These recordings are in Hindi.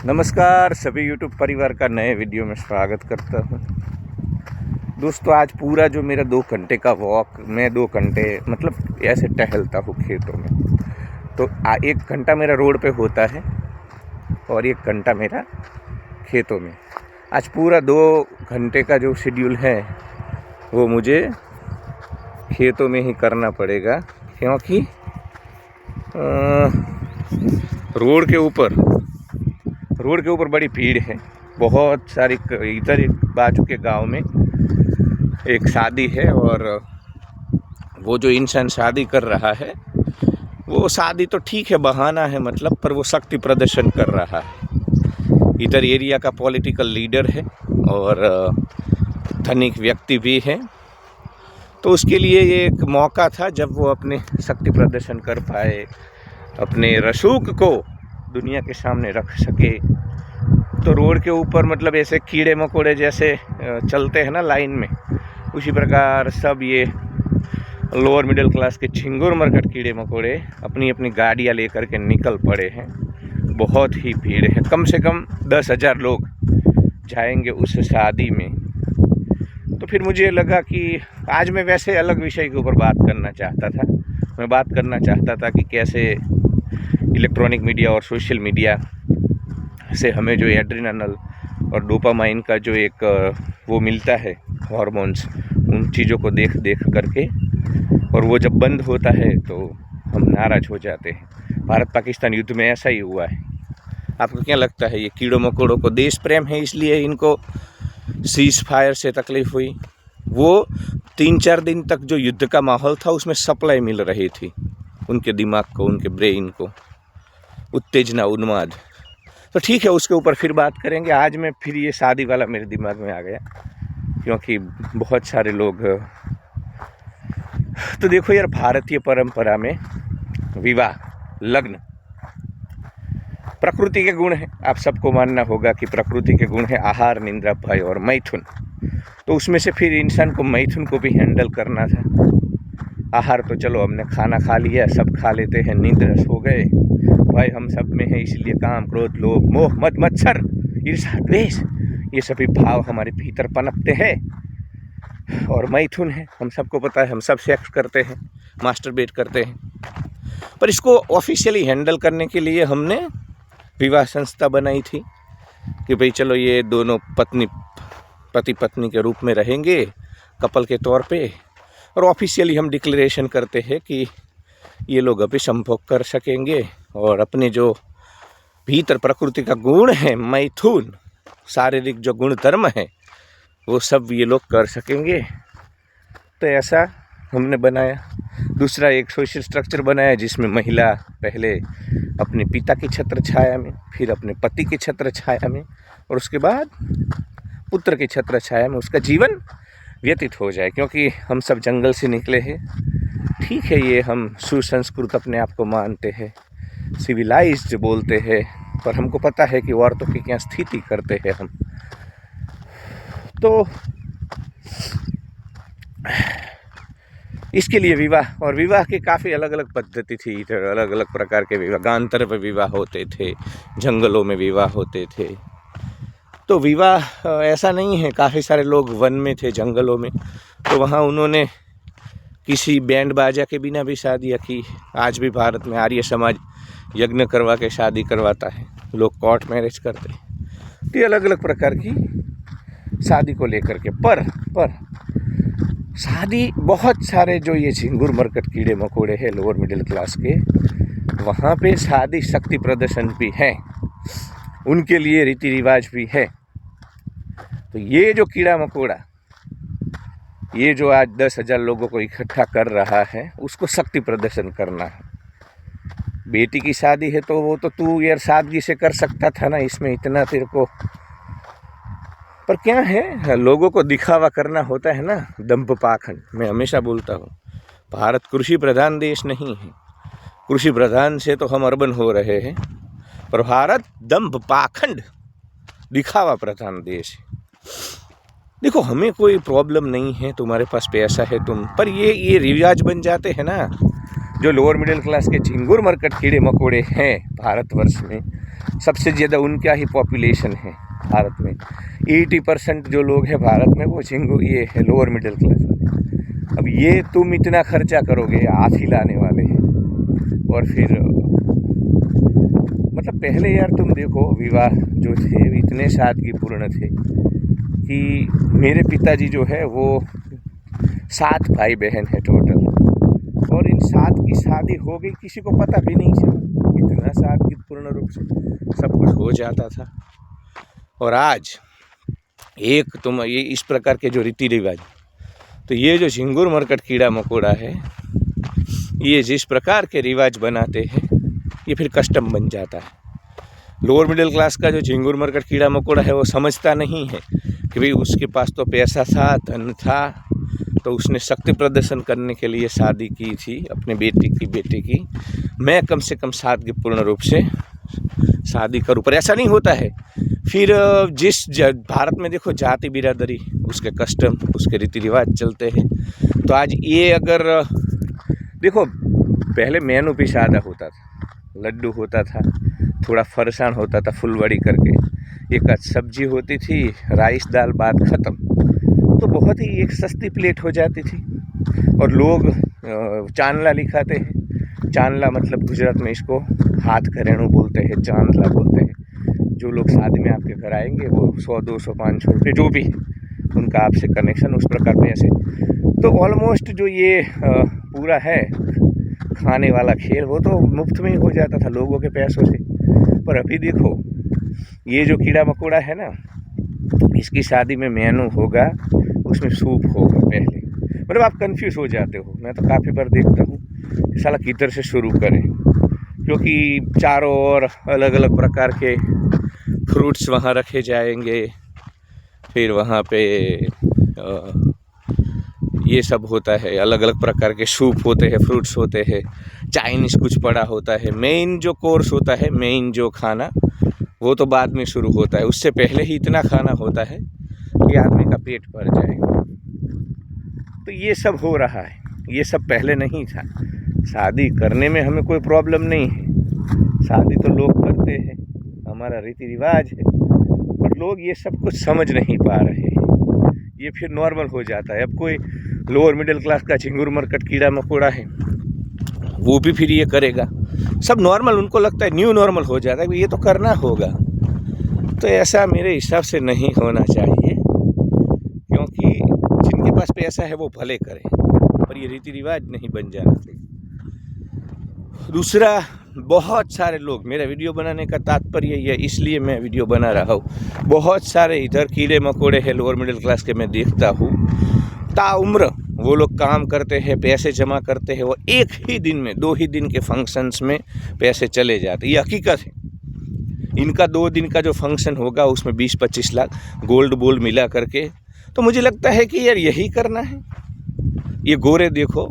नमस्कार सभी YouTube परिवार का नए वीडियो में स्वागत करता हूँ। दोस्तों आज पूरा जो मेरा 2 घंटे का वॉक, मैं 2 घंटे मतलब ऐसे टहलता हूँ खेतों में, तो 1 घंटा मेरा रोड पे होता है और 1 घंटा मेरा खेतों में। आज पूरा 2 घंटे का जो शेड्यूल है वो मुझे खेतों में ही करना पड़ेगा, क्योंकि रोड के ऊपर बड़ी भीड़ है। बहुत सारी इधर एक बाजू के गांव में एक शादी है और वो जो इंसान शादी कर रहा है वो शादी तो ठीक है, बहाना है मतलब, पर वो शक्ति प्रदर्शन कर रहा है। इधर एरिया का पॉलिटिकल लीडर है और धनिक व्यक्ति भी है, तो उसके लिए ये एक मौका था जब वो अपने शक्ति प्रदर्शन कर पाए, अपने रसूख को दुनिया के सामने रख सके। तो रोड के ऊपर मतलब ऐसे कीड़े मकोड़े जैसे चलते हैं ना लाइन में, उसी प्रकार सब ये लोअर मिडिल क्लास के झिंगुर मरकट कीड़े मकोड़े अपनी अपनी गाड़ियाँ लेकर के निकल पड़े हैं। बहुत ही भीड़ है, कम से कम 10,000 लोग जाएंगे उस शादी में। तो फिर मुझे लगा कि आज मैं वैसे अलग विषय के ऊपर बात करना चाहता था। मैं बात करना चाहता था कि कैसे इलेक्ट्रॉनिक मीडिया और सोशल मीडिया से हमें जो एड्रेनालिन और डोपामाइन का जो एक वो मिलता है हार्मोन्स, उन चीज़ों को देख करके, और वो जब बंद होता है तो हम नाराज़ हो जाते हैं। भारत पाकिस्तान युद्ध में ऐसा ही हुआ है। आपको क्या लगता है ये कीड़ों मकोड़ों को देश प्रेम है इसलिए इनको सीज फायर से तकलीफ़ हुई? वो 3-4 दिन तक जो युद्ध का माहौल था उसमें सप्लाई मिल रही थी उनके दिमाग को, उनके ब्रेन को, उत्तेजना, उन्माद। तो ठीक है, उसके ऊपर फिर बात करेंगे। आज मैं फिर ये शादी वाला मेरे दिमाग में आ गया, क्योंकि बहुत सारे लोग, तो देखो यार, भारतीय परंपरा में विवाह, लग्न प्रकृति के गुण हैं। आप सबको मानना होगा कि प्रकृति के गुण है आहार, निद्रा, भय और मैथुन। तो उसमें से फिर इंसान को मैथुन को भी हैंडल करना था। आहार तो चलो हमने खाना खा लिया, सब खा लेते हैं, निद्रा सो गए, भाई हम सब में है, इसलिए काम, क्रोध, लोभ, मोह, मद, मत्सर, ईर्ष्या, द्वेष, ये सभी भाव हमारे भीतर पनपते हैं। और मैथुन है, हम सबको पता है, हम सब सेक्स करते हैं, मास्टरबेट करते हैं। पर इसको ऑफिशियली हैंडल करने के लिए हमने विवाह संस्था बनाई थी कि भाई चलो ये दोनों पति पत्नी के रूप में रहेंगे कपल के तौर पे, और ऑफिशियली हम डिक्लेरेशन करते हैं कि ये लोग अभी संभोग कर सकेंगे और अपने जो भीतर प्रकृति का गुण है मैथुन, शारीरिक जो गुण धर्म है, वो सब ये लोग कर सकेंगे। तो ऐसा हमने बनाया। दूसरा एक सोशल स्ट्रक्चर बनाया जिसमें महिला पहले अपने पिता की छत्र छाया में, फिर अपने पति की छत्र छाया में, और उसके बाद पुत्र की छत्र छाया में उसका जीवन व्यतीत हो जाए। क्योंकि हम सब जंगल से निकले हैं, ठीक है, ये हम सुसंस्कृत अपने आप को मानते हैं, सिविलाइज्ड बोलते हैं, पर हमको पता है कि औरतों की क्या स्थिति करते हैं हम। तो इसके लिए विवाह, और विवाह की काफ़ी अलग अलग पद्धति थी। इधर अलग अलग प्रकार के विवाह, गांतर पे विवाह होते थे, जंगलों में विवाह होते थे। तो विवाह ऐसा नहीं है, काफ़ी सारे लोग वन में थे, जंगलों में, तो वहाँ उन्होंने किसी बैंड बाजा के बिना भी शादियाँ की। आज भी भारत में आर्य समाज यज्ञ करवा के शादी करवाता है, लोग कोर्ट मैरिज करते हैं। तो अलग अलग प्रकार की शादी को लेकर के, पर शादी बहुत सारे जो ये झिंगुर मरकट कीड़े मकोड़े हैं लोअर मिडिल क्लास के, वहाँ पे शादी शक्ति प्रदर्शन भी है, उनके लिए रीति रिवाज भी है। तो ये जो कीड़ा मकोड़ा, ये जो आज 10,000 लोगों को इकट्ठा कर रहा है, उसको शक्ति प्रदर्शन करना है। बेटी की शादी है तो वो तो तू यार सादगी से कर सकता था ना, इसमें इतना तेरे को। पर क्या है, लोगों को दिखावा करना होता है ना, दंभ पाखंड। मैं हमेशा बोलता हूँ, भारत कृषि प्रधान देश नहीं है। कृषि प्रधान से तो हम अर्बन हो रहे हैं, पर भारत दंभ पाखंड, दिखावा प्रधान देश है। देखो, हमें कोई प्रॉब्लम नहीं है, तुम्हारे पास पैसा है तुम, पर ये रिवाज बन जाते हैं ना, जो लोअर मिडिल क्लास के झिंगुर मरकट कीड़े मकोड़े हैं भारतवर्ष में, सबसे ज़्यादा उनका ही पॉपुलेशन है भारत में। 80% जो लोग हैं भारत में वो झिंगुर ये है लोअर मिडिल क्लास वाले। अब ये तुम इतना खर्चा करोगे, हाथी लाने वाले हैं, और फिर मतलब पहले यार तुम देखो विवाह जो थे इतने सादगीपूर्ण थे कि मेरे पिताजी जो है वो 7 भाई बहन है टोटल, और इन 7 की शादी हो गई, किसी को पता भी नहीं चला, इतना सादगीपूर्ण रूप से सब कुछ हो जाता था। और आज एक तुम ये इस प्रकार के जो रीति रिवाज, तो ये जो झिंगुर मरकट कीड़ा मकोड़ा है, ये जिस प्रकार के रिवाज बनाते हैं ये फिर कस्टम बन जाता है। लोअर मिडिल क्लास का जो झिंगुर मरकट कीड़ा मकोड़ा है वो समझता नहीं है कि भाई उसके पास तो पैसा था, धन था, तो उसने शक्ति प्रदर्शन करने के लिए शादी की थी अपने बेटे की। मैं कम से कम सादगीपूर्ण रूप से शादी करूँ, पर ऐसा नहीं होता है। फिर भारत में देखो जाति बिरादरी, उसके कस्टम, उसके रीति रिवाज चलते हैं। तो आज ये अगर देखो, पहले मेनू भी सादा होता था, लड्डू होता था, थोड़ा फरसान होता था फुलवड़ी करके, एक सब्जी होती थी, राइस दाल बात ख़त्म। तो बहुत ही एक सस्ती प्लेट हो जाती थी। और लोग चांदला लिखाते हैं, चांदला मतलब गुजरात में इसको हाथ करेणु बोलते हैं, चांदला बोलते हैं। जो लोग शादी में आपके घर आएंगे वो 100, 200, 500 रुपये जो भी उनका आपसे कनेक्शन, उस प्रकार पैसे। तो ऑलमोस्ट जो ये पूरा है खाने वाला खेल वो तो मुफ्त में ही हो जाता था लोगों के पैसों से। पर अभी देखो ये जो कीड़ा मकोड़ा है ना, इसकी शादी में मेनू होगा, उसमें सूप होगा पहले, मतलब आप कंफ्यूज हो जाते हो। मैं तो काफ़ी बार देखता हूँ साला किधर से शुरू करें, क्योंकि चारों ओर अलग अलग प्रकार के फ्रूट्स वहाँ रखे जाएंगे, फिर वहाँ पे ये सब होता है, अलग अलग प्रकार के सूप होते हैं, फ्रूट्स होते हैं, चाइनीज़ कुछ पड़ा होता है। मेन जो कोर्स होता है, मेन जो खाना, वो तो बाद में शुरू होता है। उससे पहले ही इतना खाना होता है कि आदमी का पेट भर जाएगा। तो ये सब हो रहा है, ये सब पहले नहीं था। शादी करने में हमें कोई प्रॉब्लम नहीं है, शादी तो लोग करते हैं, हमारा रीति रिवाज है, पर लोग ये सब कुछ समझ नहीं पा रहे हैं। ये फिर नॉर्मल हो जाता है। अब कोई लोअर मिडिल क्लास का झिंगुर मरकट कीड़ा मकोड़ा है, वो भी फिर ये करेगा, सब नॉर्मल उनको लगता है, न्यू नॉर्मल हो जाता है कि ये तो करना होगा। तो ऐसा मेरे हिसाब से नहीं होना चाहिए, क्योंकि जिनके पास पैसा है वो भले करें, पर ये रीति रिवाज नहीं बन जाना चाहिए। दूसरा, बहुत सारे लोग, मेरा वीडियो बनाने का तात्पर्य ये, इसलिए मैं वीडियो बना रहा हूँ, बहुत सारे इधर कीड़े मकोड़े हैं लोअर मिडिल क्लास के, मैं देखता हूँ ताउम्र वो लोग काम करते हैं, पैसे जमा करते हैं, वो एक ही दिन में 2 ही दिन के फंक्शंस में पैसे चले जाते। ये हकीकत है। इनका 2 दिन का जो फंक्शन होगा उसमें 20-25 लाख गोल्ड बोल्ड मिला करके। तो मुझे लगता है कि यार यही करना है। ये गोरे देखो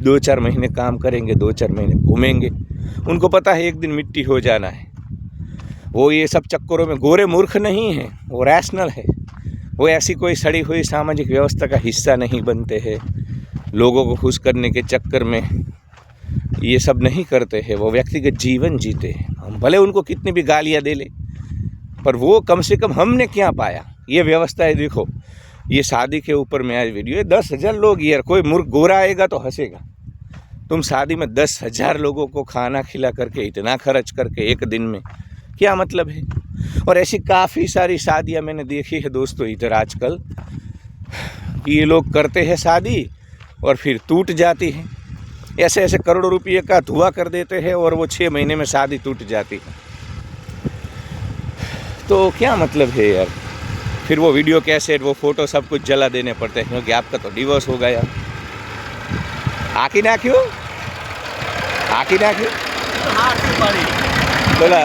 2-4 महीने काम करेंगे, 2-4 महीने घूमेंगे, उनको पता है एक दिन मिट्टी हो जाना है। वो ये सब चक्करों में, गोरे मूर्ख नहीं है, वो रैशनल है। वो ऐसी कोई सड़ी हुई सामाजिक व्यवस्था का हिस्सा नहीं बनते हैं, लोगों को खुश करने के चक्कर में ये सब नहीं करते हैं। वो व्यक्तिगत जीवन जीते हैं। हम भले उनको कितनी भी गालियाँ दे ले, पर वो कम से कम हमने क्या पाया, ये व्यवस्था है। देखो ये शादी के ऊपर में आज वीडियो है, 10,000 लोग, यार कोई मूर्ख गोरा आएगा तो हंसेगा। तुम शादी में 10,000 लोगों को खाना खिला करके, इतना खर्च करके एक दिन में क्या मतलब है। और ऐसी काफ़ी सारी शादियां मैंने देखी है दोस्तों इधर आजकल, ये लोग करते हैं शादी और फिर टूट जाती है। ऐसे ऐसे करोड़ों रुपये का धुआं कर देते हैं और वो 6 महीने में शादी टूट जाती है। तो क्या मतलब है यार। फिर वो वीडियो कैसेट, वो फोटो सब कुछ जला देने पड़ते हैं, क्योंकि आपका तो डिवोर्स हो गया। आकी नाख्यो बोला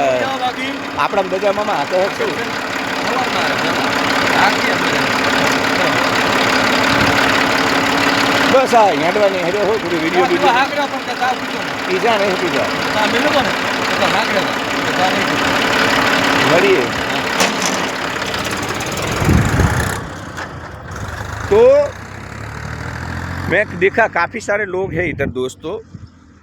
આપણા બધા મામા હાથે હશે બસ આ હેડવાની હેડે હો પૂરી વિડિયો પીઝા નહીં પીઝા મળીએ। तो मैं देखा काफ़ी सारे लोग हैं इधर दोस्तों,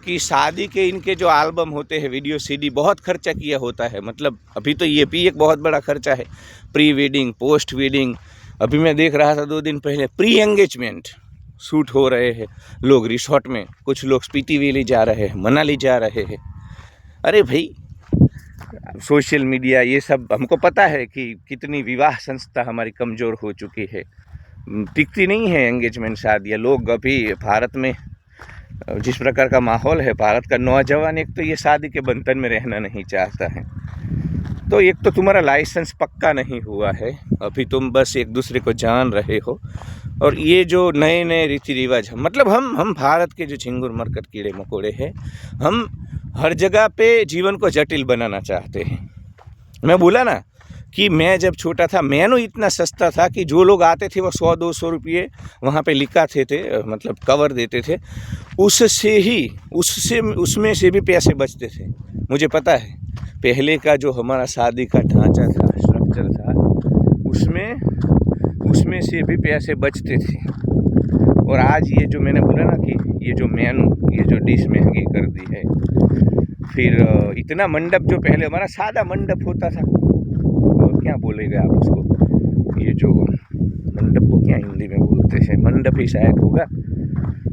कि शादी के इनके जो एल्बम होते हैं, वीडियो सीडी, बहुत खर्चा किया होता है। मतलब अभी तो ये भी एक बहुत बड़ा खर्चा है, प्री वेडिंग, पोस्ट वेडिंग। अभी मैं देख रहा था 2 दिन पहले प्री एंगेजमेंट शूट हो रहे हैं, लोग रिसोर्ट में, कुछ लोग स्पीति वैली जा रहे हैं, मनाली जा रहे हैं। अरे भाई, सोशल मीडिया ये सब, हमको पता है कि कितनी विवाह संस्था हमारी कमज़ोर हो चुकी है, टिकती नहीं है एंगेजमेंट शादियाँ। लोग अभी भारत में जिस प्रकार का माहौल है, भारत का नौजवान एक तो ये शादी के बंधन में रहना नहीं चाहता है। तो एक तो तुम्हारा लाइसेंस पक्का नहीं हुआ है, अभी तुम बस एक दूसरे को जान रहे हो। और ये जो नए नए रीति रिवाज, मतलब हम भारत के जो झिंगुर मरकट कीड़े मकोड़े हैं, हम हर जगह पे जीवन को जटिल बनाना चाहते हैं। मैं बोला ना कि मैं जब छोटा था, मेनू इतना सस्ता था कि जो लोग आते थे वो 100-200 रुपये वहाँ पे लिखाते थे, मतलब कवर देते थे, उसमें से भी पैसे बचते थे। मुझे पता है पहले का जो हमारा शादी का ढांचा था, स्ट्रक्चर था, उसमें से भी पैसे बचते थे। और आज ये जो मैंने बोला ना कि ये जो मेनू, ये जो डिश महंगी कर दी है, फिर इतना मंडप, जो पहले हमारा सादा मंडप होता था, तो क्या बोलेगा आप उसको, ये जो मंडप को क्या हिंदी में बोलते हैं, मंडप ही शायद होगा।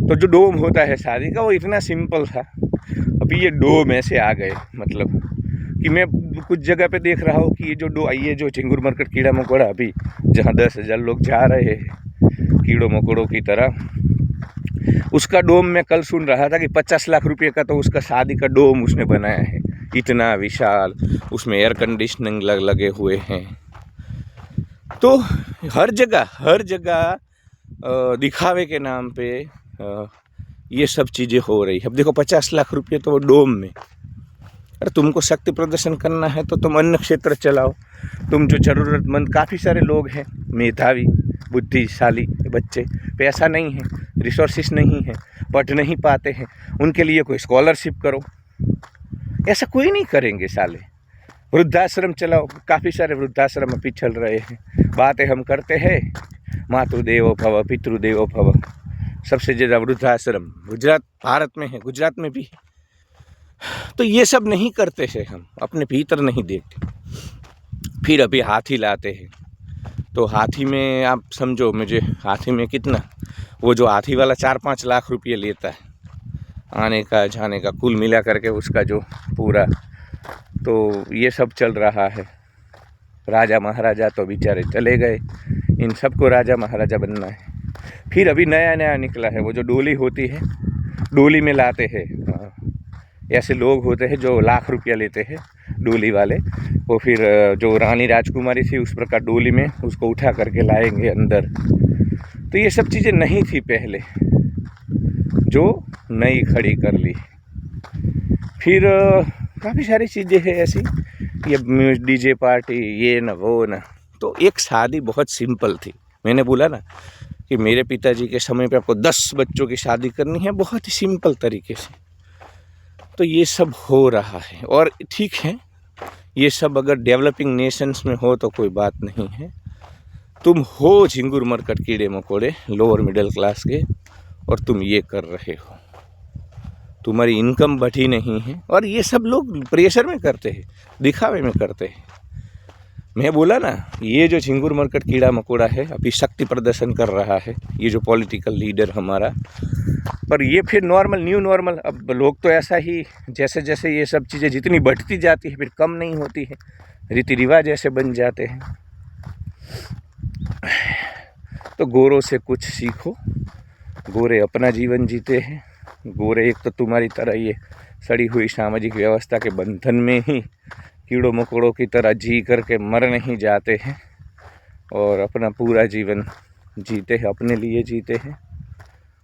तो जो डोम होता है शादी का, वो इतना सिंपल था। अभी ये डोम ऐसे आ गए, मतलब कि मैं कुछ जगह पे देख रहा हूँ कि ये जो झिंगुर मरकट कीड़ा मकोड़ा, अभी जहाँ 10,000 लोग जा रहे हैं कीड़ों मकोड़ों की तरह, उसका डोम मैं कल सुन रहा था कि 50 लाख रुपए का तो उसका शादी का डोम उसने बनाया है, इतना विशाल, उसमें एयर कंडीशनिंग लगे हुए हैं। तो हर जगह दिखावे के नाम पे ये सब चीज़ें हो रही है। अब देखो 50 लाख रुपये तो वो डोम में। अरे तुमको शक्ति प्रदर्शन करना है तो तुम अन्य क्षेत्र चलाओ। तुम जो ज़रूरतमंद, काफ़ी सारे लोग हैं, मेधावी बुद्धिशाली बच्चे, पैसा नहीं है, रिसोर्सेस नहीं है, पढ़ नहीं पाते हैं, उनके लिए कोई स्कॉलरशिप करो। ऐसा कोई नहीं करेंगे साले। वृद्धाश्रम चलाओ, काफ़ी सारे वृद्धाश्रम अभी चल रहे हैं। बातें हम करते हैं, मातृदेवो भव, पितृदेवो भव। सबसे ज़्यादा वृद्धाश्रम गुजरात, भारत में है, गुजरात में भी है। तो ये सब नहीं करते हैं, हम अपने भीतर नहीं देखते। फिर अभी हाथी लाते हैं, तो हाथी में आप समझो, मुझे हाथी में कितना, वो जो हाथी वाला 4-5 लाख रुपये लेता है आने का जाने का, कुल मिला करके उसका जो पूरा, तो ये सब चल रहा है। राजा महाराजा तो बेचारे चले गए, इन सबको राजा महाराजा बनना है। फिर अभी नया निकला है, वो जो डोली होती है, डोली में लाते हैं। ऐसे लोग होते हैं जो लाख रुपया लेते हैं, डोली वाले। वो फिर जो रानी राजकुमारी थी, उस प्रकार डोली में उसको उठा करके लाएंगे अंदर। तो ये सब चीज़ें नहीं थी पहले, जो नई खड़ी कर ली। फिर काफ़ी सारी चीज़ें हैं ऐसी, ये डीजे पार्टी, ये न वो न। तो एक शादी बहुत सिंपल थी। मैंने बोला ना कि मेरे पिताजी के समय पे आपको 10 बच्चों की शादी करनी है, बहुत ही सिंपल तरीके से। तो ये सब हो रहा है, और ठीक है, ये सब अगर डेवलपिंग नेशंस में हो तो कोई बात नहीं है। तुम हो झिंगुर मरकट कीड़े मकोड़े, लोअर मिडिल क्लास के, और तुम ये कर रहे हो, तुम्हारी इनकम बढ़ी नहीं है। और ये सब लोग प्रेशर में करते हैं, दिखावे में करते हैं। मैं बोला ना, ये जो झिंगुर मरकट कीड़ा मकोड़ा है, अभी शक्ति प्रदर्शन कर रहा है, ये जो पॉलिटिकल लीडर हमारा। पर ये फिर नॉर्मल, न्यू नॉर्मल। अब लोग तो ऐसा ही, जैसे जैसे ये सब चीज़ें जितनी बढ़ती जाती है, फिर कम नहीं होती है, रीति रिवाज ऐसे बन जाते हैं। तो गोरों से कुछ सीखो, गोरे अपना जीवन जीते हैं। गोरे एक तो तुम्हारी तरह ये सड़ी हुई सामाजिक व्यवस्था के बंधन में ही कीड़ों मकोड़ों की तरह जी करके मर नहीं जाते हैं, और अपना पूरा जीवन जीते हैं, अपने लिए जीते हैं।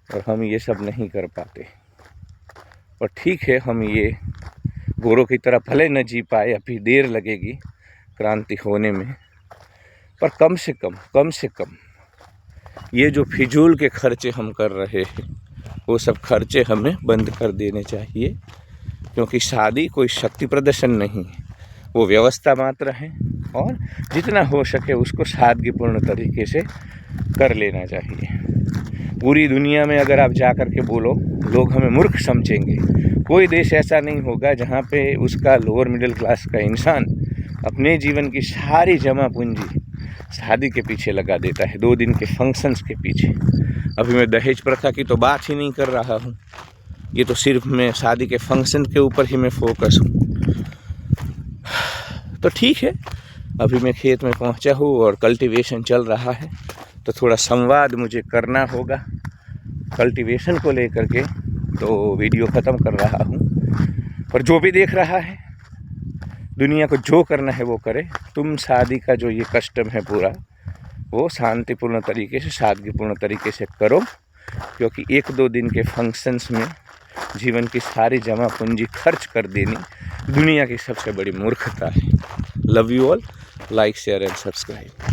और हम ये सब नहीं कर पाते। और ठीक है, हम ये गोरों की तरह भले न जी पाए, अभी देर लगेगी क्रांति होने में, पर कम से कम ये जो फिजूल के खर्चे हम कर रहे हैं, वो सब खर्चे हमें बंद कर देने चाहिए। क्योंकि शादी कोई शक्ति प्रदर्शन नहीं है, वो व्यवस्था मात्र है। और जितना हो सके उसको सादगीपूर्ण तरीके से कर लेना चाहिए। पूरी दुनिया में अगर आप जा कर के बोलो, लोग हमें मूर्ख समझेंगे। कोई देश ऐसा नहीं होगा जहाँ पे उसका लोअर मिडिल क्लास का इंसान अपने जीवन की सारी जमा पूंजी शादी के पीछे लगा देता है, 2 दिन के फंक्शंस के पीछे। अभी मैं दहेज प्रथा की तो बात ही नहीं कर रहा हूँ, ये तो सिर्फ मैं शादी के फंक्शन के ऊपर ही मैं फोकस हूँ। तो ठीक है, अभी मैं खेत में पहुँचा हूँ और कल्टीवेशन चल रहा है, तो थोड़ा संवाद मुझे करना होगा कल्टीवेशन को लेकर के, तो वीडियो ख़त्म कर रहा हूँ। पर जो भी देख रहा है, दुनिया को जो करना है वो करे। तुम शादी का जो ये कस्टम है पूरा, वो शांतिपूर्ण तरीके से, सादगीपूर्ण तरीके से करो, क्योंकि 1-2 दिन के फंक्शंस में जीवन की सारी जमा पूंजी खर्च कर देनी दुनिया की सबसे बड़ी मूर्खता है। Love you all, like share and subscribe.